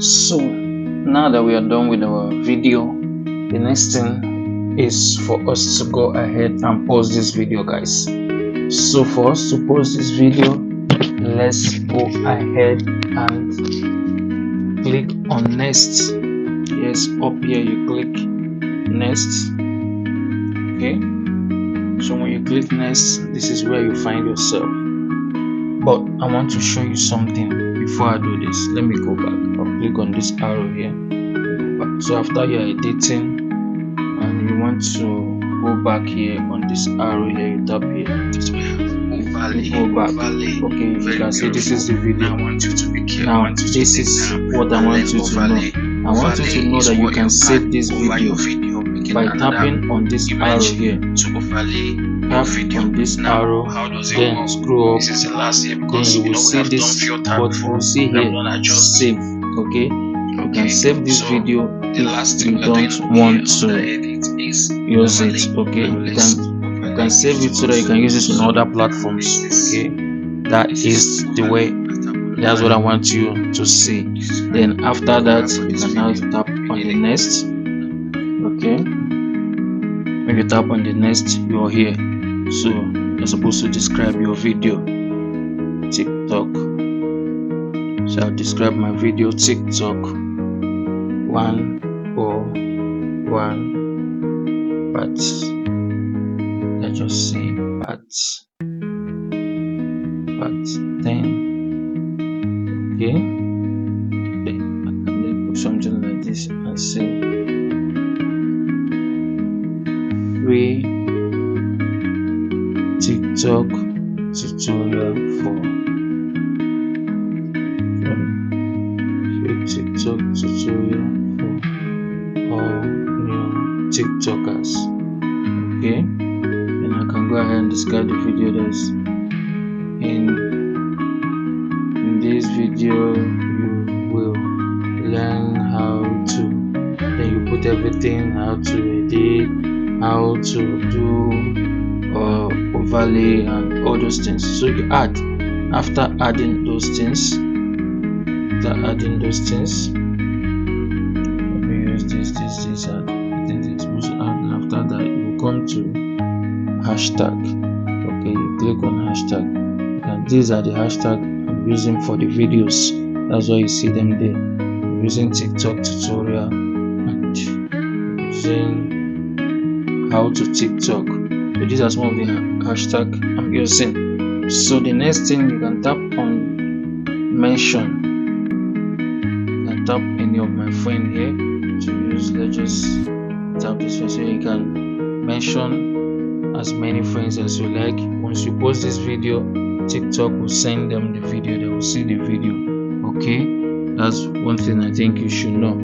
So now that we are done with our video, the next thing is for us to go ahead and pause this video, guys. So for us to pause this video, let's go ahead and click on next. Yes, up here you click next. Okay, so when you click next, this is where you find yourself. But I want to show you something before I do this. Let me go back. I'll click on this arrow here. So after you're editing and you want to go back here on this arrow here, you tap here. Go back. Okay, you can see this is the video. Now this is what I want you to know. I want you to know that you can save this video by tapping on this arrow here. Tap on this arrow, then scroll up, then you will see this, what you will see here, save. Okay, you can save this video if you don't want to use it. Okay, you can save it so that you can use it in other platforms. Okay, that is the way. That's what I want you to see. Then after that, you can now tap on the next. Okay, when you tap on the next, you're here. So you're supposed to describe your video. TikTok. So I'll describe my video TikTok 101 but let's just say part 10. Okay, then I can put something like this and say free TikTok tutorial for TikTok tutorial for all new TikTokers. Okay, then I can go ahead and describe the video. That's in this video you will learn how to, then you put everything, how to edit, how to do overlay and all those things. So you add. After adding those things, let me use this I think it's supposed to add. And after that you will come to hashtag. Okay, you click on hashtag, and these are the hashtags I'm using for the videos. That's why you see them there. I'm using TikTok tutorial and using how to TikTok. So these are some of the hashtags I'm using. So the next thing, you can tap on mention. You can tap any of my friend here to use. Let's just tap this one so you can mention as many friends as you like. Once you post this video, TikTok will send them the video. They will see the video. Okay, that's one thing I think you should know.